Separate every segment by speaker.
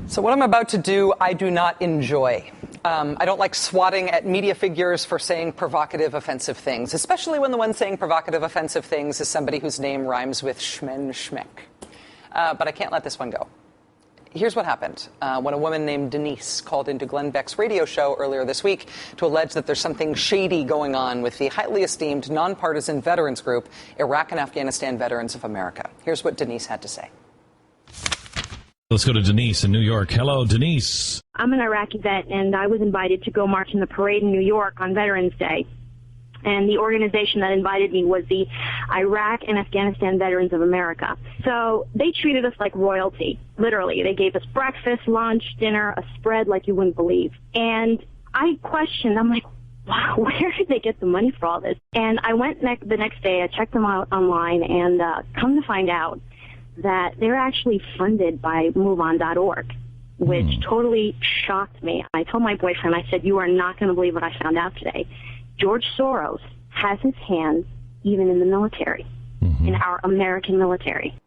Speaker 1: So what I'm about to do, I do not enjoy. I don't like swatting at media figures for saying provocative, offensive things, especially when the one saying provocative, offensive things is somebody whose name rhymes with Schmen Schmeck. But I can't let this one go. Here's what happened when a woman named Denise called into Glenn Beck's radio show earlier this week to allege that there's something shady going on with the highly esteemed, nonpartisan veterans group, Iraq and Afghanistan Veterans of America. Here's what Denise had to say.
Speaker 2: Let's go to Denise in New York. Hello, Denise.
Speaker 3: I'm an Iraqi vet, and I was invited to go march in the parade in New York on Veterans Day. And the organization that invited me was the Iraq and Afghanistan Veterans of America. So they treated us like royalty, literally. They gave us breakfast, lunch, dinner, a spread like you wouldn't believe. And I questioned, I'm like, wow, where did they get the money for all this? And I went the next day, I checked them out online, and come to find out that they're actually funded by MoveOn.org, which totally shocked me. I told my boyfriend, I said, you are not going to believe what I found out today. George Soros has his hands even in the military, in our American military.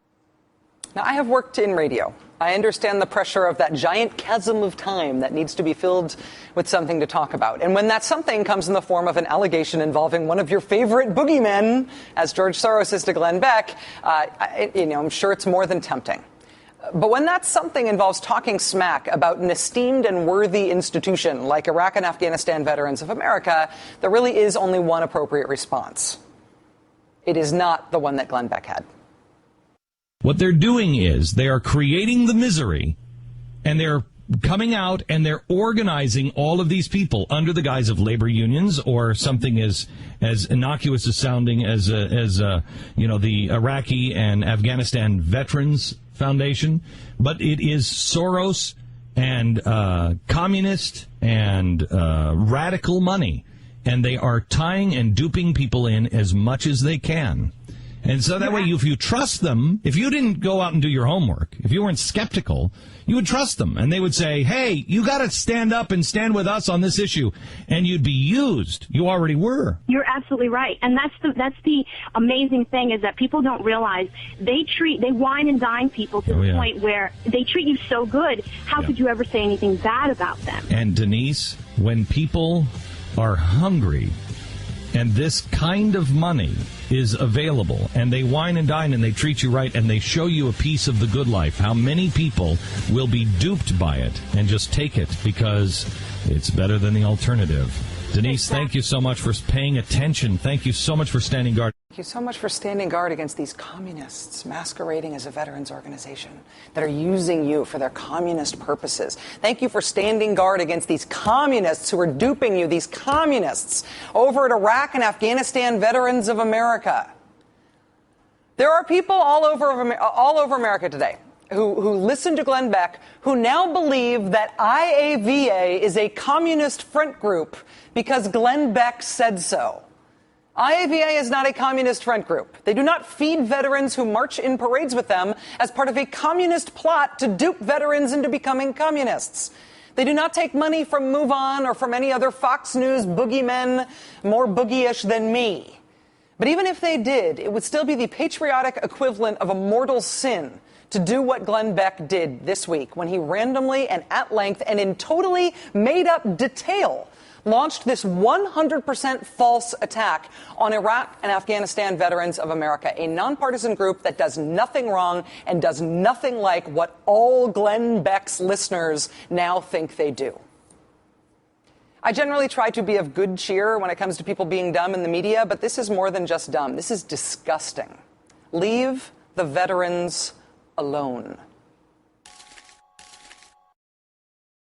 Speaker 1: Now, I have worked in radio. I understand the pressure of that giant chasm of time that needs to be filled with something to talk about. And when that something comes in the form of an allegation involving one of your favorite boogeymen, as George Soros is to Glenn Beck, I'm sure it's more than tempting. But when that something involves talking smack about an esteemed and worthy institution like Iraq and Afghanistan Veterans of America, there really is only one appropriate response. It is not the one that Glenn Beck had.
Speaker 2: What they're doing is they are creating the misery, and they're coming out and they're organizing all of these people under the guise of labor unions or something as innocuous as sounding as the Iraqi and Afghanistan Veterans Foundation. But it is Soros and communist and radical money, and they are tying and duping people in as much as they can. And so that way, if you trust them, if you didn't go out and do your homework, if you weren't skeptical, you would trust them. And they would say, hey, you got to stand up and stand with us on this issue. And you'd be used. You already were.
Speaker 3: You're absolutely right. And that's the amazing thing is that people don't realize they wine and dine people to the point where they treat you so good. How could you ever say anything bad about them?
Speaker 2: And Denise, when people are hungry and this kind of money is available, and they wine and dine and they treat you right and they show you a piece of the good life, how many people will be duped by it and just take it because it's better than the alternative? Denise, thank you so much for paying attention. Thank you so much for standing guard.
Speaker 1: Thank you so much for standing guard against these communists masquerading as a veterans organization that are using you for their communist purposes. Thank you for standing guard against these communists who are duping you, these communists over at Iraq and Afghanistan Veterans of America. There are people all over America today who listen to Glenn Beck, who now believe that IAVA is a communist front group because Glenn Beck said so. IAVA is not a communist front group. They do not feed veterans who march in parades with them as part of a communist plot to dupe veterans into becoming communists. They do not take money from MoveOn or from any other Fox News boogeymen more boogie-ish than me. But even if they did, it would still be the patriotic equivalent of a mortal sin to do what Glenn Beck did this week when he randomly and at length and in totally made-up detail launched this 100% false attack on Iraq and Afghanistan Veterans of America, a nonpartisan group that does nothing wrong and does nothing like what all Glenn Beck's listeners now think they do. I generally try to be of good cheer when it comes to people being dumb in the media, but this is more than just dumb. This is disgusting. Leave the veterans alone.